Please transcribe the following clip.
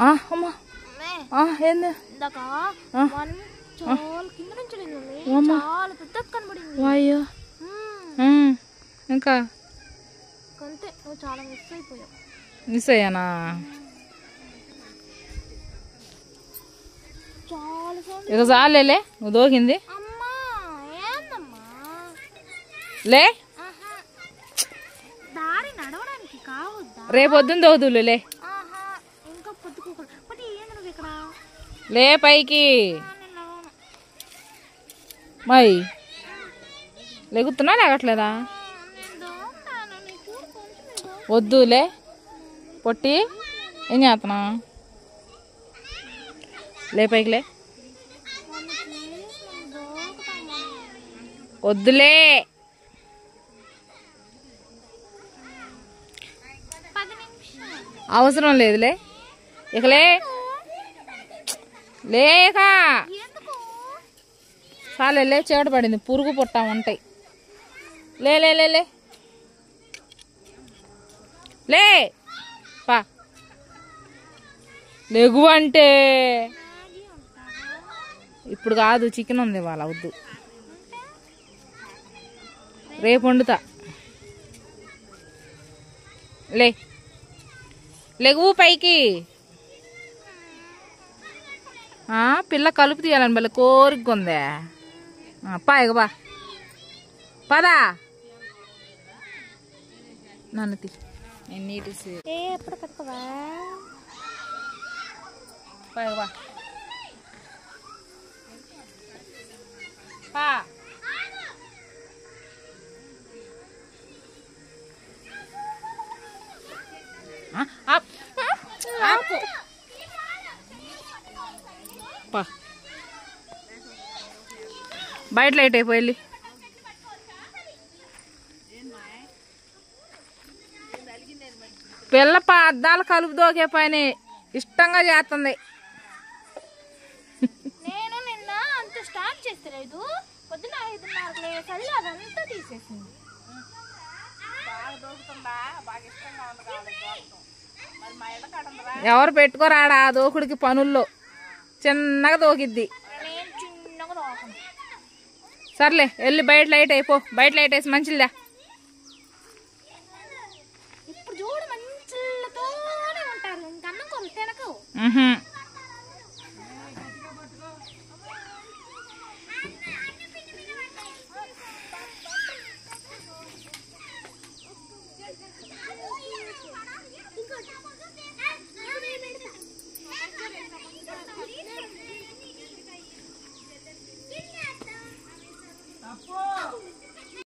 అమ్మా ఏంది అయ్యో ఇంకా మిస్ అయ్యానా ఇక చాలేలే నువ్వు దోకింది లే రేపొద్దున దోదులే లే పైకి మై లెగుతున్నా లేగట్లేదా వద్దులే పొట్టి ఏం చేస్తున్నా లే పైకి లే వద్దులే అవసరం లేదులే ఇకలే లేక చాలే చీకటి పడింది పురుగు పుట్టా ఉంటాయి లే లే లే లే లే పా లెగు అంటే ఇప్పుడు కాదు చికెన్ ఉంది వాళ్ళ వద్దు రేపు వండుతా లే లెగువు పైకి పిల్ల కలుపు తీయాలని మళ్ళీ కోరిక ఉందే పా ఇక బా పదా నన్ను తీ నేను నీటి ఎప్పుడు కట్టవా పా ఇక బా పా బయట లైట్ అయిపోయి పిల్ల అద్దాలు కలుపు దోకే పని ఇష్టంగా చేస్తుంది నేను నిన్న అంత స్టార్ట్ చేస్తలేదు పొద్దున 5:30 అదంతా తీసేసింది ఎవరు పెట్టుకోరాడా దోకుడికి పనుల్లో చిన్నగా దోకిద్ది సర్లే వెళ్ళి బయట లైట్ అయిపో బయట లైట్ వేసి మంచిదా ఇప్పుడు చూడు మంచితోనే ఉంటారు ఇంకన్నా కొలు తినకు